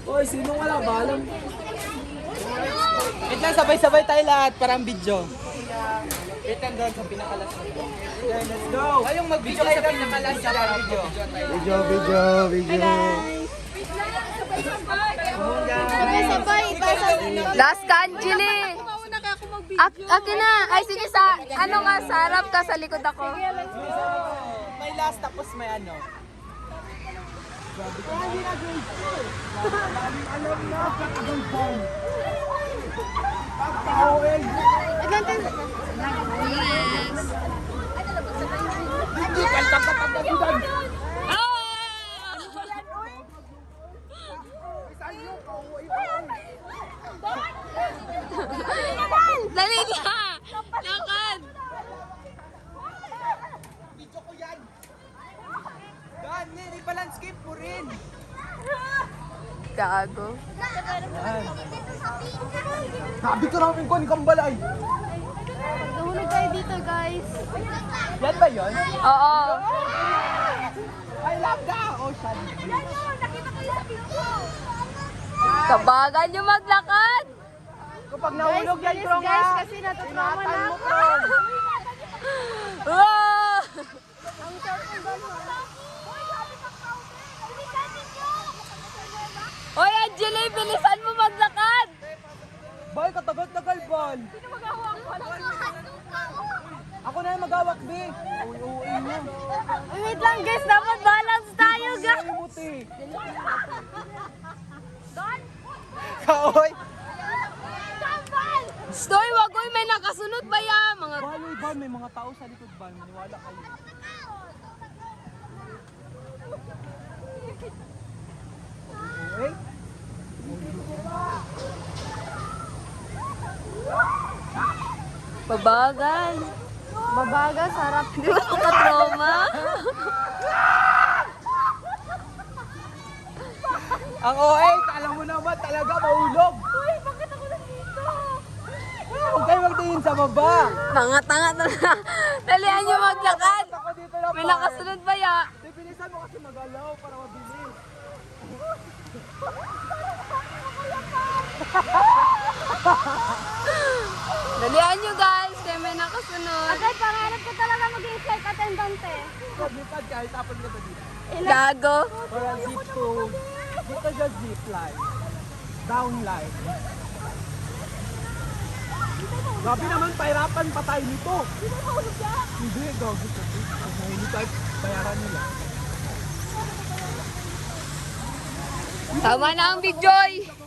Oy, sino wala balang? Wait lang, sabay-sabay tayo lahat, parang video. Wait lang doon sa pinakalas. Okay, let's go! Kayong mag-video kayo sa pinakalas sa video. Video. Sabay-sabay. Last ka, Angeli. Akin na. Ay, sige sa, ano nga, sa harap ka, sa likod ako. May last tapos may ano. Dali na! Lakad! Video ko yan! Dan, hindi pa landscape mo rin. Gago. Sabi ko namin ko, ikang balay. Nahulog tayo dito, guys. Yan ba yun? Oo. I love the ocean. Nakita ko yung video. Kabagan nyo maglakad. Kapag nahulog yan, Guys, Krong, guys, ha? kasi natutrauma na ako. Wow! Ang sarap ng gano'n. Hoy, Angeli, bilisan mo maglakad. Bal, katagal-tagal, Bal. Ako na yung mag-awak, B. Uy, mo. Uy, wait lang guys, dapat balance tayo, guys. Uy, muti. Kaoy. Stoy, wag ko, may nakasunod ba yan? Mga... Bal, uy, Bal, may mga tao sa likod, Bal. Maniwala kayo. Okay? Babagan. Babaga, sarap. Di ba ako ka-trauma? Ang OA, alam mo naman talaga mahulog. Uy, bakit ako nandito? Huwag kayo magtingin sa baba. Tanga-tanga na na. Dalihan nyo maglakad. Ako dito na, May Bal. nakasunod ba ya? Bilisan mo kasi magalaw para mabilis. Dalihan nyo guys, kaya may nakasunod. Agad, pangarap ko talaga maging flight attendant eh. Lipad kahit tapon ka ba dito? Gago. Para zip to. Dito siya zip line. Down line. Gabi naman, pahirapan pa tayo nito. Hindi, gago sa zip. Hindi tayo bayaran nila. Tama na ang Big Joy.